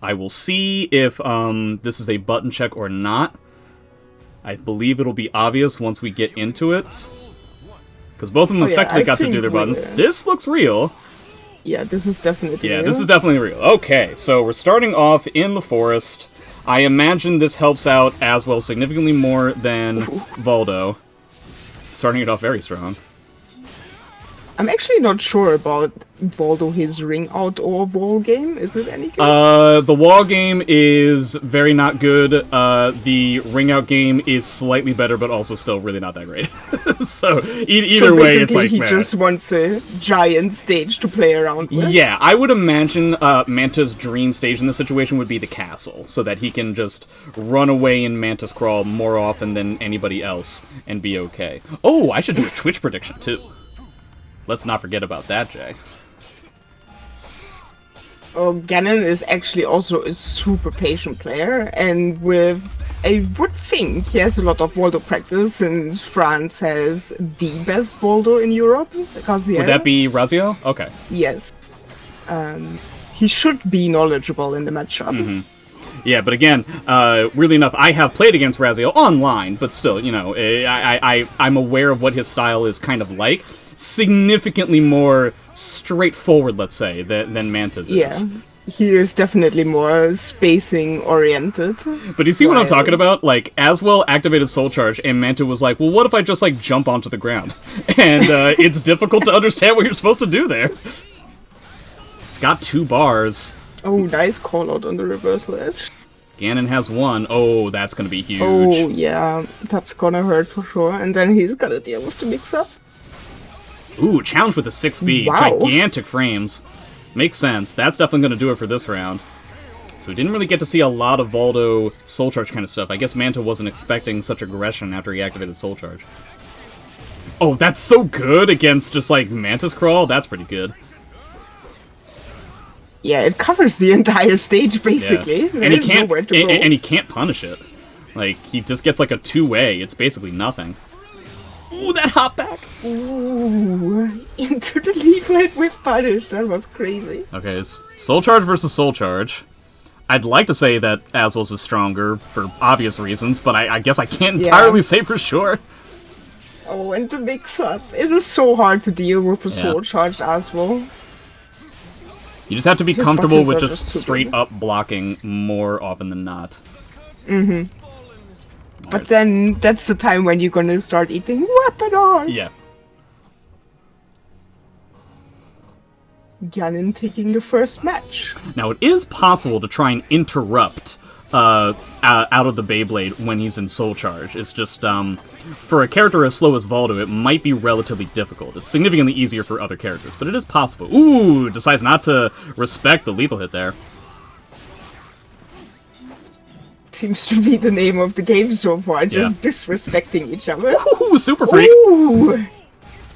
I will see if this is a button check or not. I believe it'll be obvious once we get into it. Because both of them effectively got to do their buttons. This looks real. Yeah, this is definitely real. Yeah, this is definitely real. Okay, so we're starting off in the forest. I imagine this helps out as well significantly more than Voldo. Starting it off very strong. I'm actually not sure about Voldo, his ring out or wall game. Is it any good? The wall game is very not good. The ring out game is slightly better, but also still really not that great. So either way, it's like he just wants a giant stage to play around with. Yeah, I would imagine Manta's dream stage in this situation would be the castle, so that he can just run away in Manta's Crawl more often than anybody else and be okay. Oh, I should do a Twitch prediction too. Let's not forget about that, Jay. Oh, Ganon is actually also a super patient player, and I would think he has a lot of Voldo practice, since France has the best Voldo in Europe. Would that be Razio? Okay. Yes. He should be knowledgeable in the matchup. Mm-hmm. Yeah, but again, really enough, I have played against Razio online, but still, you know, I'm aware of what his style is kind of like. Significantly more straightforward, let's say, than Manta's is. Yeah, he is definitely more spacing-oriented. But you see what I'm talking about? Like, Aswell activated Soul Charge, and Manta was like, well, what if I just, like, jump onto the ground? And it's difficult to understand what you're supposed to do there. It's got 2 bars. Oh, nice call-out on the reversal edge. Ganon has 1. Oh, that's gonna be huge. Oh, yeah, that's gonna hurt for sure. And then he's gotta deal with the mix-up. Ooh, challenge with a 6B. Wow. Gigantic frames. Makes sense. That's definitely going to do it for this round. So we didn't really get to see a lot of Voldo Soul Charge kind of stuff. I guess Manta wasn't expecting such aggression after he activated Soul Charge. Oh, that's so good against just, like, Manta's Crawl? That's pretty good. Yeah, it covers the entire stage, basically. Yeah. And he can't punish it. Like, he just gets, like, a 2-way. It's basically nothing. Ooh, that hop back! Ooh, into the leaflet with punish. That was crazy. Okay, it's Soul Charge versus Soul Charge. I'd like to say that Aswell's is stronger for obvious reasons, but I guess I can't entirely say for sure. Oh, and the mix-up. It is so hard to deal with the Soul Charge Aswell. You just have to be comfortable with just straight-up blocking more often than not. Mm-hmm. But then, that's the time when you're gonna start eating weapon arts! Yeah. Ganon taking the first match. Now, it is possible to try and interrupt out of the Beyblade when he's in Soul Charge. It's just, for a character as slow as Voldo, it might be relatively difficult. It's significantly easier for other characters, but it is possible. Ooh, decides not to respect the lethal hit there. Seems to be the name of the game so far, just disrespecting each other. Ooh, Super Freak! Ooh.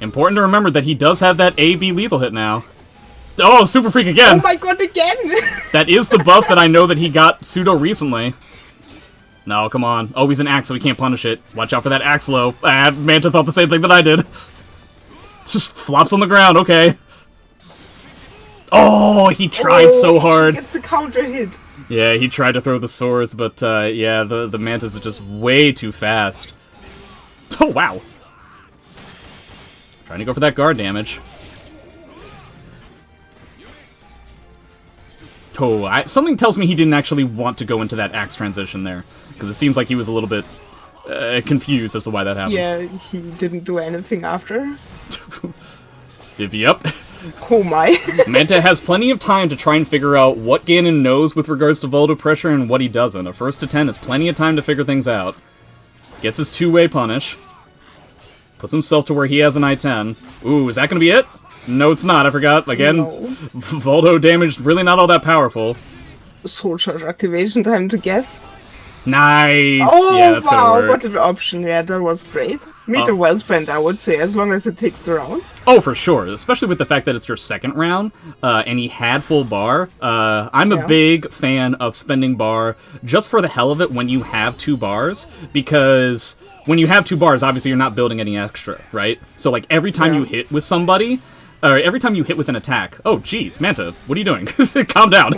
Important to remember that he does have that A-B lethal hit now. Oh, Super Freak again! Oh my god, again! That is the buff that I know that he got pseudo recently. No, come on. Oh, he's an axe, so he can't punish it. Watch out for that axe low. Manta thought the same thing that I did. Just flops on the ground, okay. Oh, he tried so hard. It's the counter hit. Yeah, he tried to throw the swords, but yeah, the Mantas are just way too fast. Oh, wow. Trying to go for that guard damage. Oh, something tells me he didn't actually want to go into that axe transition there, because it seems like he was a little bit confused as to why that happened. Yeah, he didn't do anything after. Divvy up. Oh my. Manta has plenty of time to try and figure out what Ganon knows with regards to Voldo pressure and what he doesn't. A 1st to 10 is plenty of time to figure things out. Gets his 2-way punish. Puts himself to where he has an I-10. Ooh, is that gonna be it? No, it's not. I forgot. Again, no. Voldo damage really not all that powerful. Soul Charge activation time to guess. Nice! Oh, yeah, that's wow, gonna work. what an option. Yeah, that was great. Meter well spent, I would say, as long as it takes the round. Oh, for sure. Especially with the fact that it's your 2nd round, and he had full bar. I'm a big fan of spending bar just for the hell of it when you have 2 bars, because when you have 2 bars, obviously you're not building any extra, right? So, like, every time you hit with somebody, or every time you hit with an attack... Oh, geez, Manta, what are you doing? Calm down.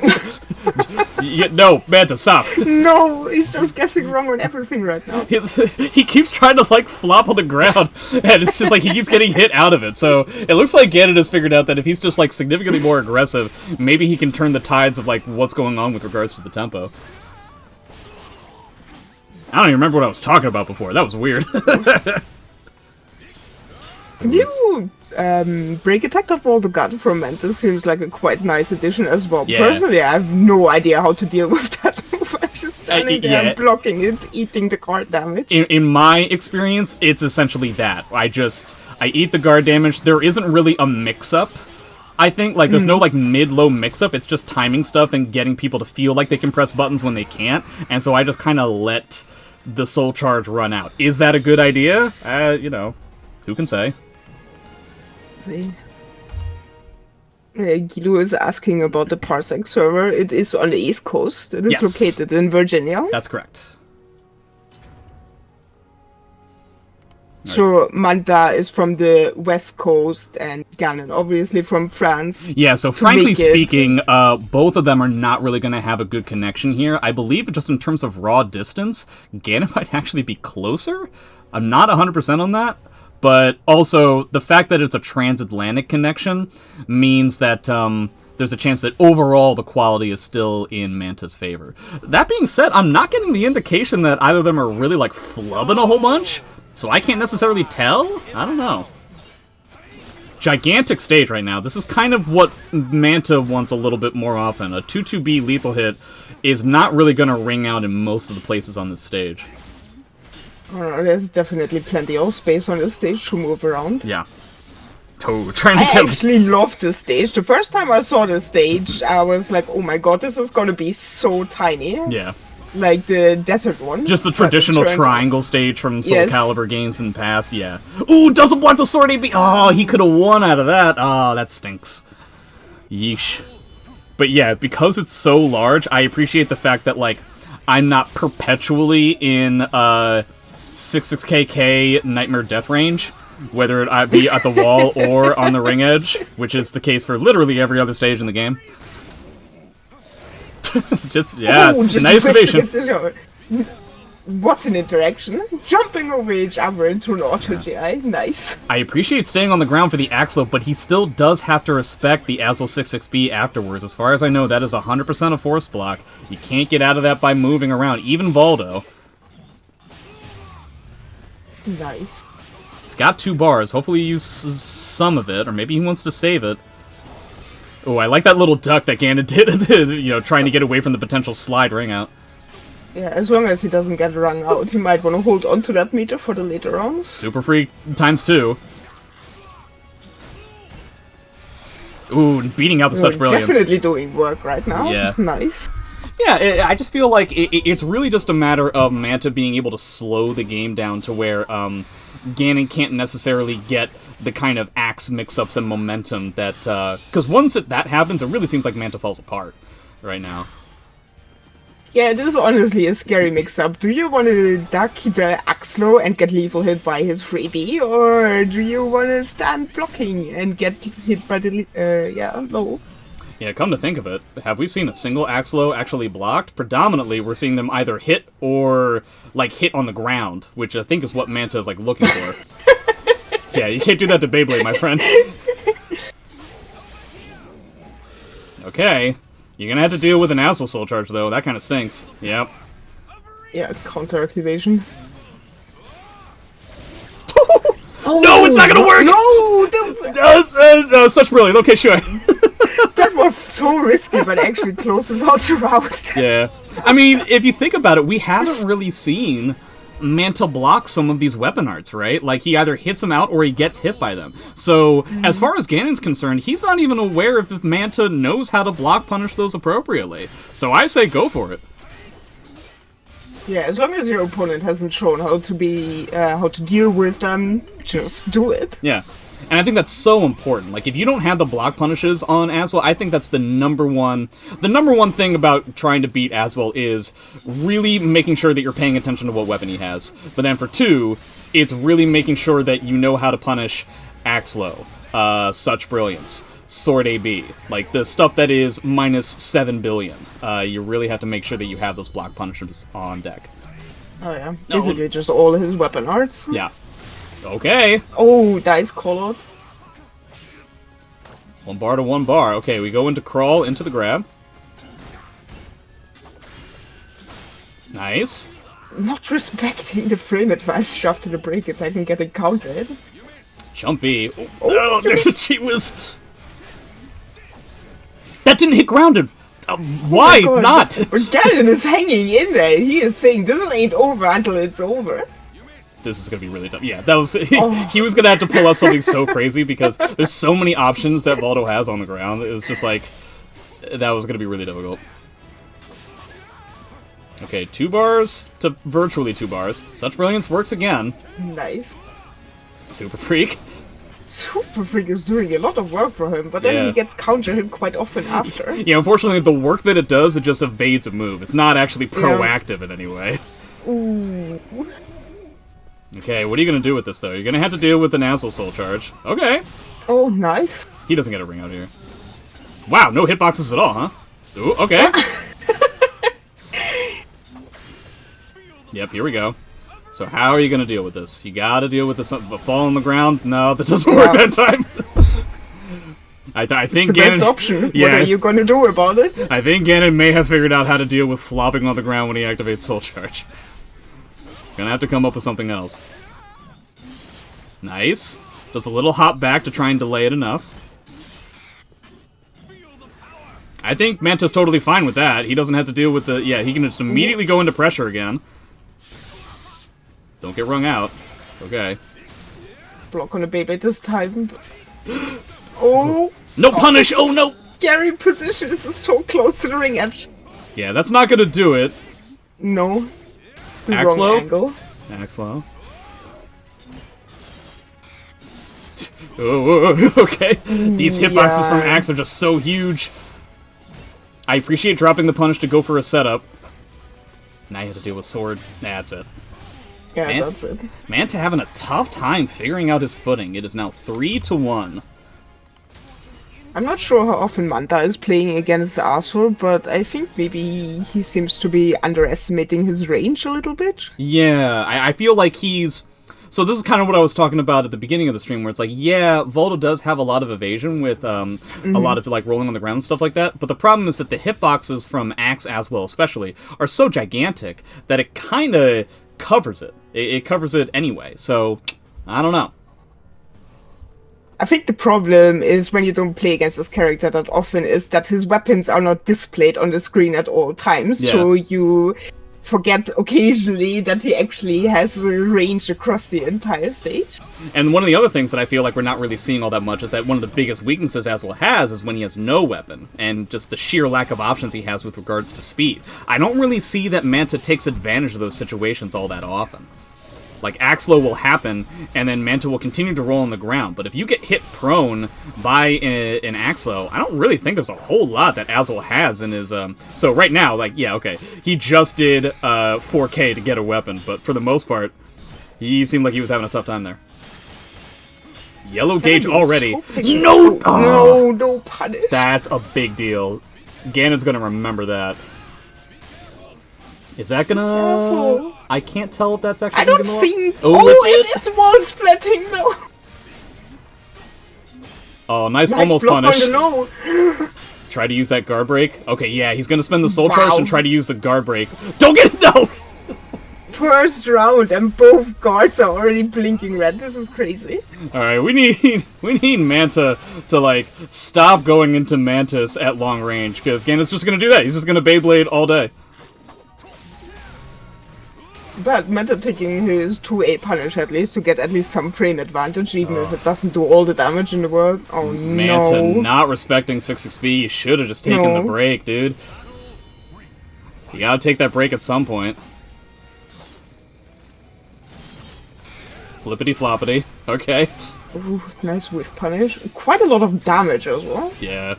No, Manta, stop. No, he's just guessing wrong on everything right now. He keeps trying to, like, flop on the ground, and it's just like he keeps getting hit out of it. So it looks like Ganon has figured out that if he's just, like, significantly more aggressive, maybe he can turn the tides of, like, what's going on with regards to the tempo. I don't even remember what I was talking about before. That was weird. You break attack that Waldo got from Manta seems like a quite nice addition as well. Yeah. Personally, I have no idea how to deal with that move. I'm just standing there yeah. blocking it, eating the card damage. In my experience, it's essentially that. I eat the guard damage. There isn't really a mix-up. I think, like, there's no, like, mid-low mix-up. It's just timing stuff and getting people to feel like they can press buttons when they can't. And so I just kind of let the soul charge run out. Is that a good idea? You know, who can say? See. Guido is asking about the Parsec server. It is on the East Coast. It is Yes. located in Virginia. That's correct. So Manta is from the West Coast and Ganon obviously from France. Yeah, so frankly speaking, both of them are not really going to have a good connection here. I believe just in terms of raw distance, Ganon might actually be closer. I'm not 100% on that. But also, the fact that it's a transatlantic connection means that there's a chance that overall the quality is still in Manta's favor. That being said, I'm not getting the indication that either of them are really, like, flubbing a whole bunch, so I can't necessarily tell? I don't know. Gigantic stage right now. This is kind of what Manta wants a little bit more often. A 2-2B lethal hit is not really going to ring out in most of the places on this stage. There's definitely plenty of space on the stage to move around. Yeah. Trying to I actually love this stage. The first time I saw this stage, I was like, oh my god, this is gonna be so tiny. Yeah. Like the desert one. Just the traditional triangle stage from Soul Yes. Calibur games in the past, yeah. Ooh, doesn't block the sword AB! Oh, he could have won out of that. Oh, that stinks. Yeesh. But yeah, because it's so large, I appreciate the fact that, like, I'm not perpetually in, 66kk Nightmare Death range, whether it be at the wall or on the ring edge, which is the case for literally every other stage in the game. Just nice evasion. What an interaction. Jumping over each other into an auto GI. Nice. I appreciate staying on the ground for the Axlo, but he still does have to respect the Aslo 66B afterwards. As far as I know, that is 100% a force block. You can't get out of that by moving around, even Voldo. Nice. He's got 2 bars. Hopefully he uses some of it, or maybe he wants to save it. Oh, I like that little duck that Ganon did, you know, trying to get away from the potential slide ring out. Yeah, as long as he doesn't get rung out, he might want to hold on to that meter for the later rounds. Super Free times 2. Ooh, beating out with such brilliance. Definitely doing work right now. Yeah. Nice. Yeah, I just feel like it's really just a matter of Manta being able to slow the game down to where Ganon can't necessarily get the kind of axe mix-ups and momentum that... Because once that happens, it really seems like Manta falls apart right now. Yeah, this is honestly a scary mix-up. Do you want to duck the Axlo and get lethal hit by his freebie, or do you want to stand blocking and get hit by the low? Yeah, come to think of it, have we seen a single Axlo actually blocked? Predominantly, we're seeing them either hit or, like, hit on the ground, which I think is what Manta is, like, looking for. Yeah, you can't do that to Beyblade, my friend. Okay. You're gonna have to deal with an Aslo Soul Charge, though. That kind of stinks. Yep. Yeah, counter activation. No, it's not gonna work! No! Such brilliant. Okay, sure. That was so risky, but actually closes out the route. Yeah. I mean, if you think about it, we haven't really seen Manta block some of these weapon arts, right? Like, he either hits them out or he gets hit by them. So, as far as Ganon's concerned, he's not even aware if Manta knows how to block punish those appropriately. So I say go for it. Yeah, as long as your opponent hasn't shown how to deal with them, just do it. Yeah. And I think that's so important. Like, if you don't have the block punishes on Aswell, I think that's the number one thing about trying to beat Aswell is really making sure that you're paying attention to what weapon he has. But then for 2, it's really making sure that you know how to punish Axlo. Such brilliance. Sword AB. Like, the stuff that is minus 7 billion. You really have to make sure that you have those block punishers on deck. Oh yeah, basically just all his weapon arts. Yeah. Okay. Oh, dice call out. 1 bar to 1 bar. Okay, we go into crawl, into the grab. Nice. Not respecting the frame advantage after the break attack and getting countered. Jumpy. Oh, she was... That didn't hit grounded. Why not? Ganon is hanging in there. He is saying this ain't over until it's over. This is gonna be really tough. Yeah, that was... He was gonna have to pull out something so crazy because there's so many options that Voldo has on the ground. It was just like... That was gonna be really difficult. Okay, 2 bars to virtually 2 bars. Such Brilliance works again. Nice. Super Freak. Super Freak is doing a lot of work for him, but then he gets counter hit quite often after. Yeah, unfortunately, the work that it does, it just evades a move. It's not actually proactive in any way. Ooh. Okay, what are you gonna do with this, though? You're gonna have to deal with an Asshole Soul Charge. Okay. Oh, nice. He doesn't get a ring out here. Wow, no hitboxes at all, huh? Ooh, okay. Yep, here we go. So how are you gonna deal with this? You gotta deal with this. But fall on the ground? No, that doesn't work that time. I think it's the best option. Yeah, what are you gonna do about it? I think Ganon may have figured out how to deal with flopping on the ground when he activates Soul Charge. Gonna have to come up with something else. Nice. Does a little hop back to try and delay it enough. I think Manta's totally fine with that. He doesn't have to deal with the... Yeah, he can just immediately go into pressure again. Don't get wrung out. Okay. Block on a baby this time. Oh! No punish! Oh no! Scary position. This is so close to the ring edge. Yeah, that's not gonna do it. No. The Axe wrong low? angle. Axe low. Oh, okay. These hitboxes from Axe are just so huge. I appreciate dropping the punish to go for a setup. Now you have to deal with sword. That's it. Yeah, that's it. Manta having a tough time figuring out his footing. It is now 3-1. I'm not sure how often Manta is playing against Asshole, but I think maybe he seems to be underestimating his range a little bit. Yeah, I feel like he's... So this is kind of what I was talking about at the beginning of the stream, where it's like, yeah, Voldo does have a lot of evasion with a lot of like rolling on the ground and stuff like that, but the problem is that the hitboxes from Axe as well especially are so gigantic that it kind of covers it. It covers it anyway, so I don't know. I think the problem is when you don't play against this character that often is that his weapons are not displayed on the screen at all times, so you forget occasionally that he actually has a range across the entire stage. And one of the other things that I feel like we're not really seeing all that much is that one of the biggest weaknesses Aswell has is when he has no weapon, and just the sheer lack of options he has with regards to speed. I don't really see that Manta takes advantage of those situations all that often. Like, Axlow will happen, and then Manta will continue to roll on the ground. But if you get hit prone by an Axlow, I don't really think there's a whole lot that Aswell has in his... So right now, like, yeah, okay, he just did 4K to get a weapon, but for the most part, he seemed like he was having a tough time there. Yellow gauge already. No! Oh, no punish. That's a big deal. Ganon's gonna remember that. Is that gonna... Careful. I can't tell if that's actually I don't gonna... think... Oh, it is wall splitting though! Oh, nice almost punish. No. Try to use that guard break. Okay, yeah, he's gonna spend the soul charge and try to use the guard break. Don't get it! No! First round and both guards are already blinking red. This is crazy. Alright, we need Manta to, like, stop going into Mantis at long range, because Ganon's just gonna do that. He's just gonna Beyblade all day. But Manta taking his 2A punish at least to get at least some frame advantage, even if it doesn't do all the damage in the world. Oh Manta no. not respecting 6xp. You should have just taken the break, dude. You gotta take that break at some point. Flippity floppity. Okay. Ooh, nice whiff punish. Quite a lot of damage as well. Yeah.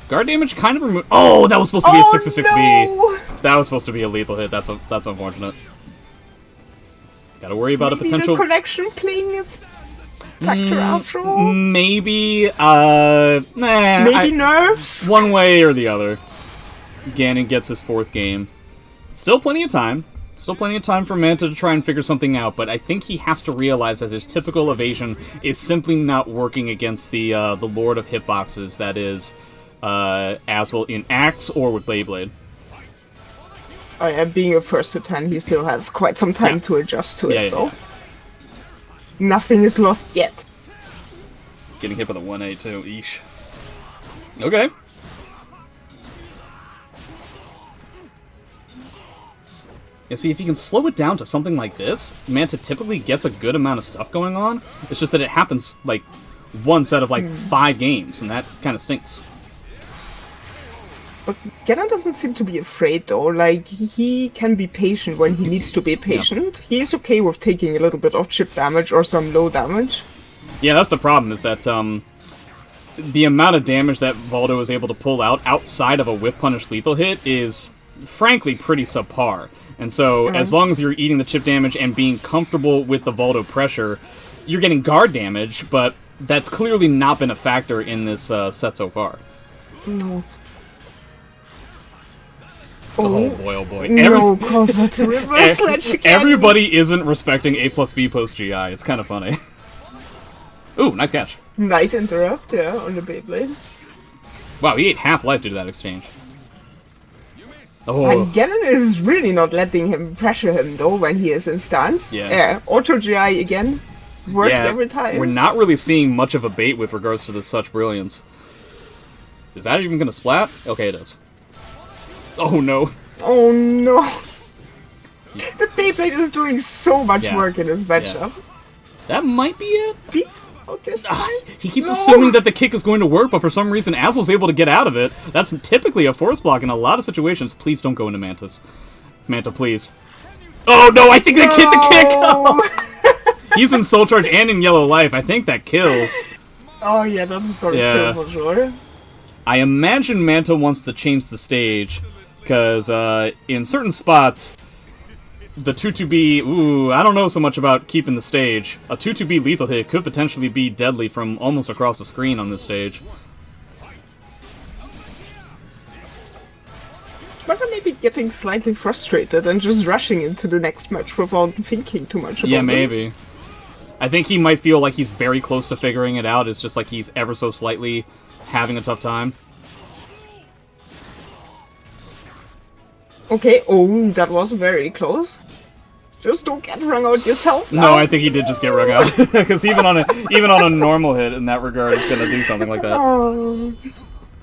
Guard damage kind of removed. Oh, that was supposed to be a 6-6B. No! That was supposed to be a lethal hit. That's unfortunate. Gotta worry about a potential connection playing. factor after all? Maybe, Maybe nerfs? One way or the other. Ganon gets his 4th game. Still plenty of time. Still plenty of time for Manta to try and figure something out, but I think he has to realize that his typical evasion is simply not working against the Lord of Hitboxes, that is, Aswell in Axe or with Beyblade. Oh yeah, being a first to 10, he still has quite some time to adjust to it, though. Yeah. Nothing is lost yet. Getting hit by the 1A too, eesh. Okay. Yeah, see, if you can slow it down to something like this, Manta typically gets a good amount of stuff going on. It's just that it happens, like, once out of, like, 5 games, and that kind of stinks. But Ganon doesn't seem to be afraid, though. Like, he can be patient when he needs to be patient. Yeah. He's okay with taking a little bit of chip damage or some low damage. Yeah, that's the problem, is that, the amount of damage that Voldo is able to pull out outside of a whiff punish lethal hit is, frankly, pretty subpar. And so, as long as you're eating the chip damage and being comfortable with the Voldo pressure, you're getting guard damage, but that's clearly not been a factor in this set so far. No. Oh boy, oh boy. No, cause it's a reverse ledge again. Everybody isn't respecting A plus B post GI. It's kind of funny. Ooh, nice catch. Nice interrupt, yeah, on the Beyblade. Wow, he ate half life due to that exchange. Oh. And Ganon is really not letting him pressure him, though, when he is in stance. Yeah. Auto GI again. Works every time. We're not really seeing much of a bait with regards to this such brilliance. Is that even gonna splat? Okay, it is. Oh no. Oh no. The Beyblade is doing so much work in this matchup. Yeah. That might be it. This time? He keeps assuming that the kick is going to work, but for some reason Aswell's able to get out of it. That's typically a force block in a lot of situations. Please don't go into Mantis. Manta, please. Oh no, I think they hit the kick! Oh. He's in Soul Charge and in Yellow Life. I think that kills. Oh yeah, that's going to kill for sure. I imagine Manta wants to change the stage, because in certain spots, the 2-2B, ooh, I don't know so much about keeping the stage. A 2-2B lethal hit could potentially be deadly from almost across the screen on this stage. But I may be getting slightly frustrated and just rushing into the next match without thinking too much about it. Yeah, maybe. I think he might feel like he's very close to figuring it out. It's just like he's ever so slightly having a tough time. Okay, oh, that was very close. Just don't get wrung out yourself now. No, I think he did just get wrung out. Because even on a normal hit in that regard, it's gonna do something like that. Oh.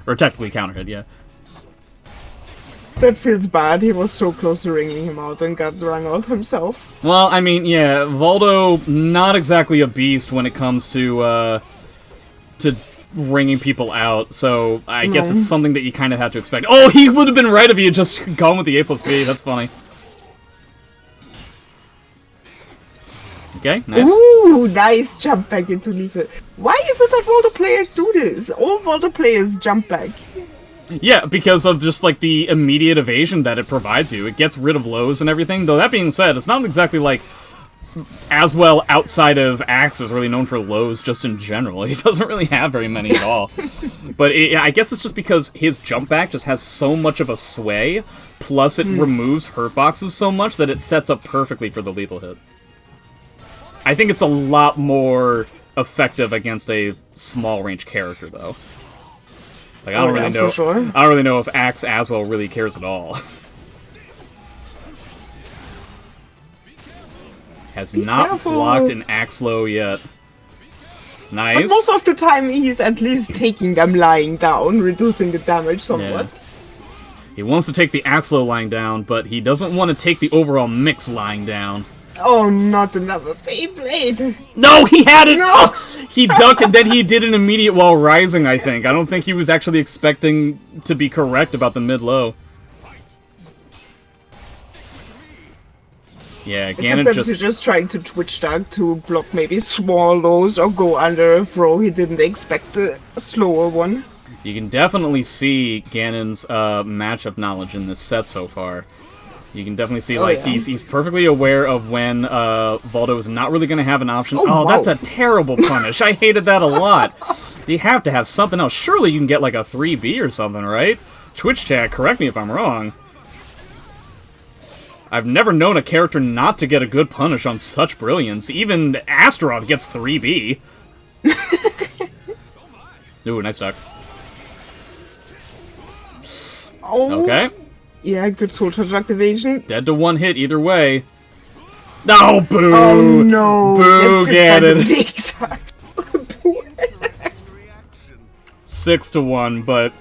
Or technically counter hit, yeah. That feels bad. He was so close to wringing him out and got wrung out himself. Well, I mean, yeah, Voldo, not exactly a beast when it comes to wringing people out, so I guess it's something that you kind of have to expect. Oh, he would have been right if he had just gone with the A plus B. That's funny. Okay, nice. Ooh, nice jump back into lethal. Why is it that Voldo players do this? All Voldo players jump back. Yeah, because of just, like, the immediate evasion that it provides you. It gets rid of lows and everything, though that being said, it's not exactly like Aswell outside of Axe is really known for lows just in general. He doesn't really have very many at all. But I guess it's just because his jump back just has so much of a sway, plus it removes hurt boxes so much that it sets up perfectly for the lethal hit. I think it's a lot more effective against a small range character, though. Like, I don't really know. Sure. I don't really know if Axe Aswell really cares at all. Has not blocked an Axe low yet. Nice. But most of the time, he's at least taking them lying down, reducing the damage somewhat. Yeah. He wants to take the Axe low lying down, but he doesn't want to take the overall mix lying down. Oh, not another Beyblade! No, he had it! No! He ducked and then he did an immediate while rising, I think. I don't think he was actually expecting to be correct about the mid-low. Yeah, Ganon he's just trying to twitch duck to block maybe small lows or go under a throw. He didn't expect a slower one. You can definitely see Ganon's matchup knowledge in this set so far. You can definitely see, like, he's perfectly aware of when Voldo is not really going to have an option. Oh, that's a terrible punish. I hated that a lot. You have to have something else. Surely you can get, like, a 3B or something, right? Twitch chat, correct me if I'm wrong. I've never known a character not to get a good punish on such brilliance. Even Astaroth gets 3B. Ooh, nice duck. Oh. Okay. Yeah, good soul charge activation. Dead to one hit either way. No, boo! Oh no! Boo, Ganon. 6-1, but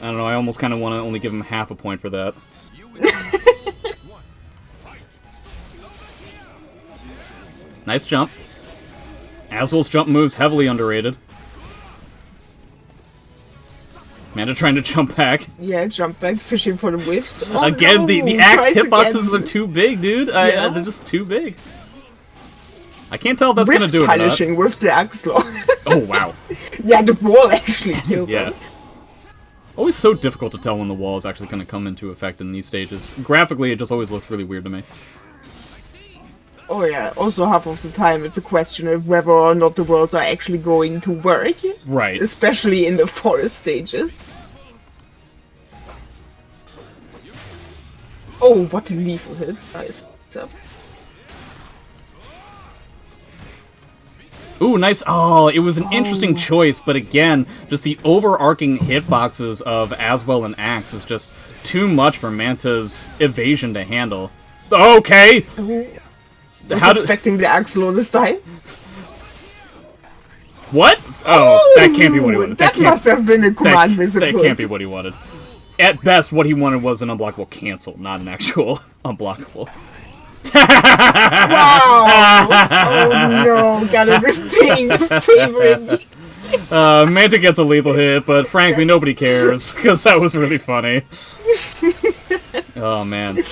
I don't know, I almost kind of want to only give him half a point for that. Nice jump. Aswell's jump move's heavily underrated. Manta trying to jump back. Yeah, jump back, fishing for the whiffs. Oh, again, no. the axe hitboxes are too big, dude. They're just too big. I can't tell if that's gonna do it or not. Punishing with the axe law. Oh, wow. Yeah, the wall actually killed him. Always so difficult to tell when the wall is actually going to come into effect in these stages. Graphically, it just always looks really weird to me. Oh yeah, also half of the time it's a question of whether or not the worlds are actually going to work. Right. Especially in the forest stages. Oh, what a lethal hit. Nice. Ooh, nice. Oh, it was an interesting choice, but again, just the overarching hitboxes of Aswell and Axe is just too much for Manta's evasion to handle. Okay! I was expecting the Axel this time. What? Oh, that can't be what he wanted. That must have been a command that can't be what he wanted. At best, what he wanted was an unblockable cancel, not an actual unblockable. Wow! Oh no, got everything favoring. Manta gets a lethal hit, but frankly, nobody cares, because that was really funny. Oh, man.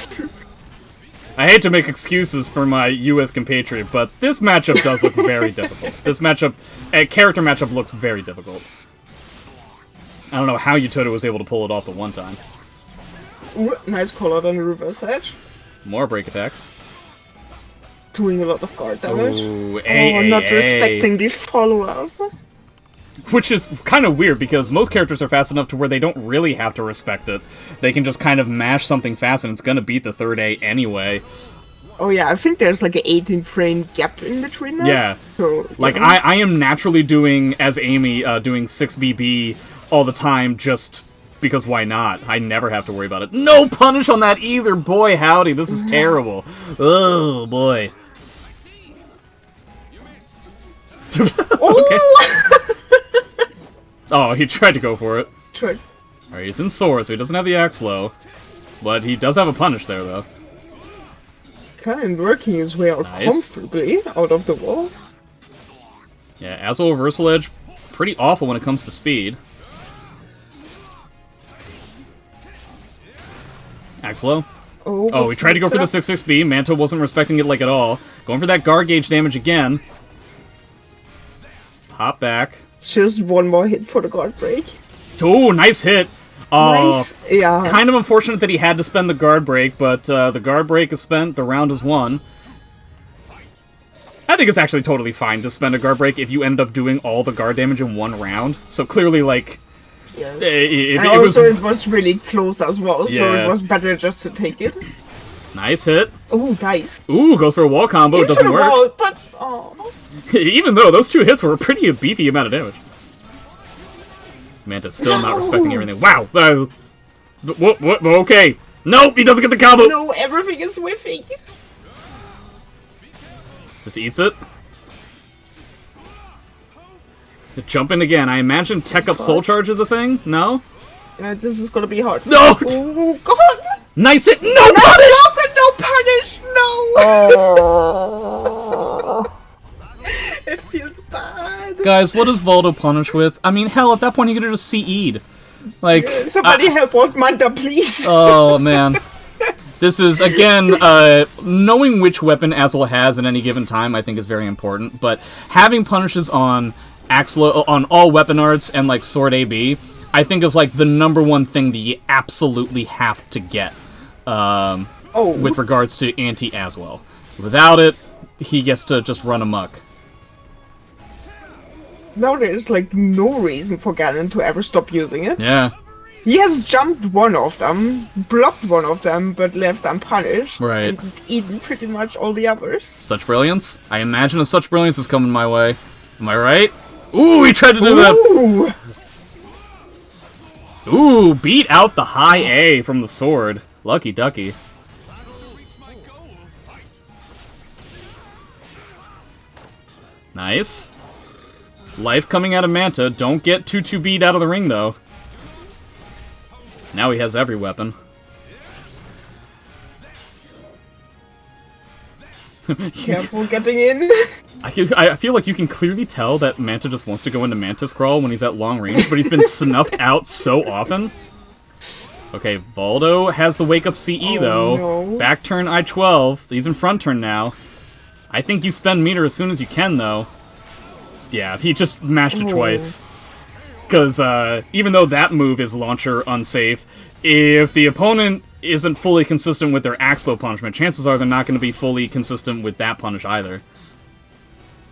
I hate to make excuses for my U.S. compatriot, but this matchup does look very difficult. This matchup, character matchup looks very difficult. I don't know how Yutoto was able to pull it off the one time. Ooh, nice call out on the reverse edge. More break attacks. Doing a lot of guard damage. Ooh, not respecting the follow-up. Which is kind of weird, because most characters are fast enough to where they don't really have to respect it. They can just kind of mash something fast and it's gonna beat the third A anyway. Oh yeah, I think there's like an 18-frame gap in between that. Yeah. So, like, I am naturally doing, as Amy, doing 6BB all the time just because why not? I never have to worry about it. No punish on that either! Boy howdy, this is terrible. Oh, boy. Okay. Oh, he tried to go for it. Tried. Alright, he's in sword, so he doesn't have the axe low. But he does have a punish there, though. Kind of working his way out comfortably out of the wall. Yeah, Aswell reversal edge, pretty awful when it comes to speed. Axe low. Oh, he tried to go for the 6-6B. Manta wasn't respecting it like at all. Going for that guard gauge damage again. Pop back. Just one more hit for the guard break. Oh, nice hit. Nice. Yeah. Kind of unfortunate that he had to spend the guard break, but the guard break is spent, the round is won. I think it's actually totally fine to spend a guard break if you end up doing all the guard damage in one round. So clearly, like... Yes. It was really close as well, so it was better just to take it. Nice hit. Oh, nice. Ooh, goes for a wall combo, it doesn't work. Wall, but, oh. Even though those two hits were a pretty beefy amount of damage. Manta's still not respecting everything. Wow! Okay. Nope, he doesn't get the combo! No, everything is whiffing. Just eats it. Jump in again. I imagine tech up soul charge is a thing? No? This is gonna be hard. No! Oh, God! Nice hit! No punish! No punish! No! Oh. It feels bad. Guys, what does Voldo punish with? I mean, hell, at that point he could have just CE'd. Like... somebody help out Manta, please! Oh, man. This is, again, knowing which weapon Aswell has at any given time I think is very important, but having punishes on on all weapon arts and, like, Sword AB, I think is, like, the #1 thing that you absolutely have to get. Oh with regards to anti as well. Without it, he gets to just run amok. Now there's like no reason for Ganon to ever stop using it. Yeah. He has jumped one of them, blocked one of them, but left unpunished. Right. And eaten pretty much all the others. Such brilliance? I imagine such brilliance is coming my way. Am I right? Ooh, he tried to do that! Ooh, beat out the high A from the sword. Lucky ducky. Nice. Life coming out of Manta. Don't get too beat out of the ring, though. Now he has every weapon. Careful getting in. I feel like you can clearly tell that Manta just wants to go into Mantis Crawl when he's at long range, but he's been snuffed out so often. Okay, Voldo has the Wake Up CE, though. No. Back turn I-12. He's in front turn now. I think you spend meter as soon as you can, though. Yeah, he just mashed it twice. Because even though that move is launcher unsafe, if the opponent isn't fully consistent with their axe throw punishment, chances are they're not going to be fully consistent with that punish either.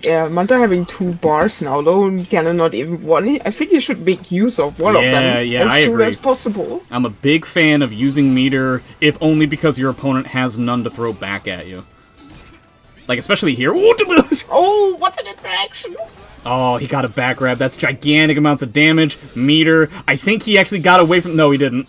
Yeah, Manta having 2 bars now, though, and Ganon not even one. I think he should make use of one of them as soon as possible. I'm a big fan of using meter, if only because your opponent has none to throw back at you. Like, especially here. Oh, what an interaction! Oh, he got a back grab. That's gigantic amounts of damage. Meter. I think he actually got away from... No, he didn't.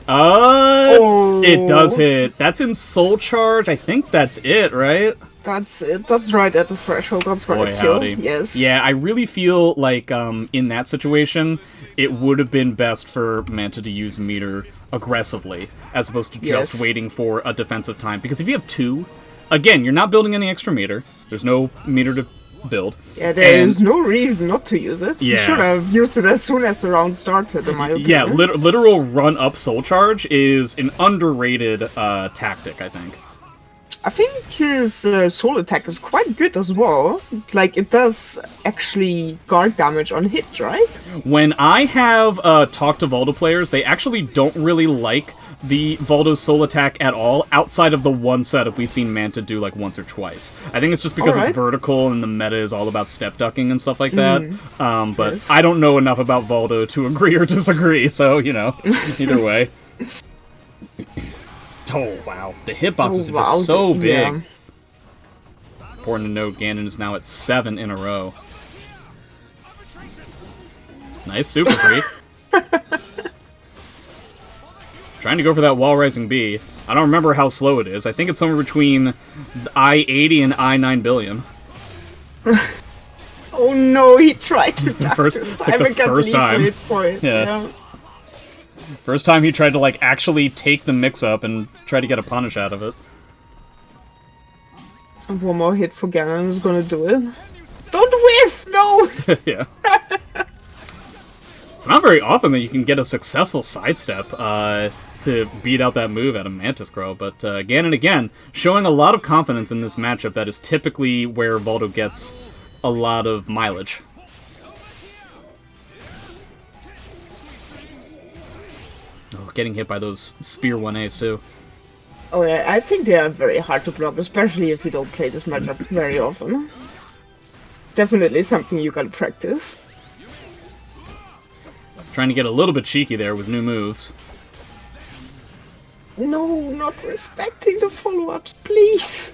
It does hit. That's in Soul Charge. I think that's it, right? That's it. That's right at the threshold. That's gonna kill. Howdy. Yes. Yeah, I really feel like in that situation, it would have been best for Manta to use meter aggressively, as opposed to just waiting for a defensive time. Because if you have 2, again, you're not building any extra meter. There's no meter to build. Yeah, there is no reason not to use it. Yeah. You should have used it as soon as the round started, in my opinion. Yeah, literal run-up Soul Charge is an underrated tactic, I think. I think his soul attack is quite good as well. Like, it does actually guard damage on hit, right? When I have talked to Voldo players, they actually don't really like the Voldo soul attack at all, outside of the one setup we've seen Manta do like once or twice. I think it's just because it's vertical and the meta is all about step ducking and stuff like that. But I don't know enough about Voldo to agree or disagree, so, you know, either way. Oh, wow. The hitboxes are just so big. Yeah. Important to note, Ganon is now at 7 in a row. Nice super free. Trying to go for that wall rising B. I don't remember how slow it is. I think it's somewhere between I-80 and I-9 billion. Oh no, he tried to die it's like the first time. For it. Yeah. First time he tried to like actually take the mix-up and try to get a punish out of it. And one more hit for Ganon is gonna do it. Don't whiff! No! Yeah. It's not very often that you can get a successful sidestep to beat out that move out of Mantis Crow, but again and again, showing a lot of confidence in this matchup that is typically where Voldo gets a lot of mileage. Oh, getting hit by those Spear 1As too. Oh yeah, I think they are very hard to block, especially if you don't play this matchup very often. Definitely something you gotta practice. Trying to get a little bit cheeky there with new moves. No, not respecting the follow-ups, please!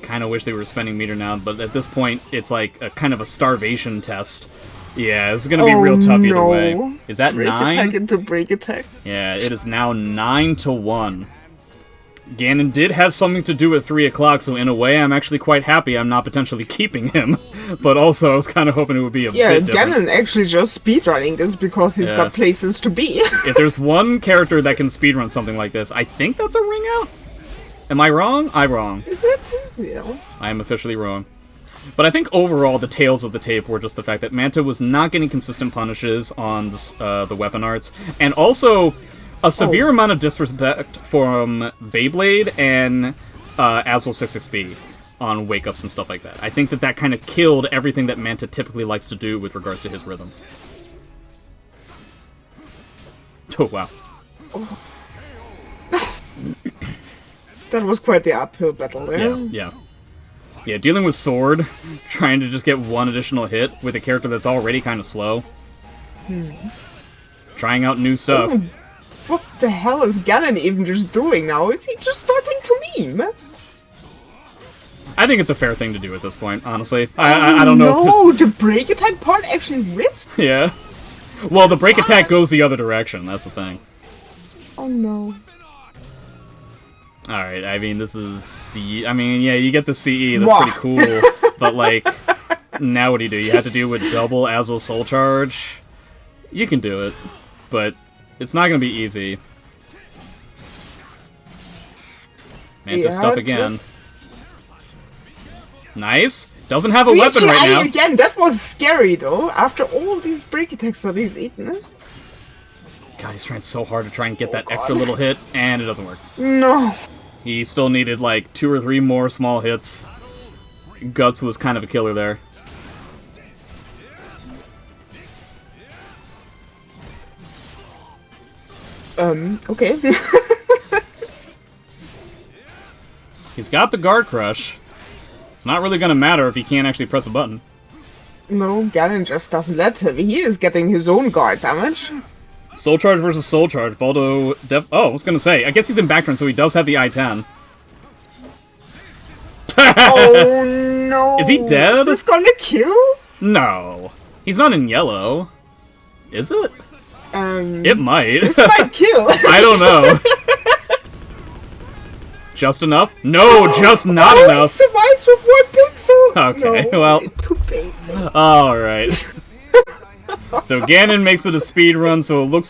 Kind of wish they were spending meter now, but at this point, it's like a kind of a starvation test. Yeah, this is gonna be real tough either way. Is that break 9? Attack into break attack. Yeah, it is now 9-1. Ganon did have something to do at 3 o'clock, so in a way, I'm actually quite happy I'm not potentially keeping him. But also, I was kind of hoping it would be a bit different. Ganon actually just speedrunning this because he's got places to be. If there's one character that can speedrun something like this, I think that's a ring out. Am I wrong? I'm wrong. Is it? Yeah. I am officially wrong. But I think overall, the tails of the tape were just the fact that Manta was not getting consistent punishes on the weapon arts, and also a severe amount of disrespect from Beyblade and Aswell 66B on wake-ups and stuff like that. I think that kind of killed everything that Manta typically likes to do with regards to his rhythm. Oh, wow. That was quite the uphill battle there. Yeah, dealing with Sword, trying to just get one additional hit with a character that's already kind of slow. Trying out new stuff. Oh, what the hell is Ganon even just doing now? Is he just starting to meme? I think it's a fair thing to do at this point, honestly. I don't know. No, the break attack part actually whips? Yeah. Well, the break attack goes the other direction, that's the thing. Oh no. Alright, I mean, this is CE. I mean, yeah, you get the CE, that's pretty cool. But, like, now what do? You have to do with double as well Soul Charge. You can do it, but it's not going to be easy. Manta stuff again. Nice. Doesn't have a weapon right now. Again, that was scary, though, after all these break attacks that he's eaten. God, he's trying so hard to try and get that extra little hit, and it doesn't work. No. He still needed, like, 2 or 3 more small hits. Guts was kind of a killer there. Okay. He's got the guard crush. It's not really gonna matter if he can't actually press a button. No, Ganon just doesn't let him. He is getting his own guard damage. Soul Charge versus Soul Charge. Voldo... Oh, I was gonna say. I guess he's in backturn, so he does have the I-10. Oh, no. Is he dead? Is this gonna kill? No. He's not in yellow. Is it? It might. This might kill. I don't know. Just enough? No, just not enough. He survives with 1 pixel. Okay, no, well. Too painful. Alright. So Ganon makes it a speed run, so it looks like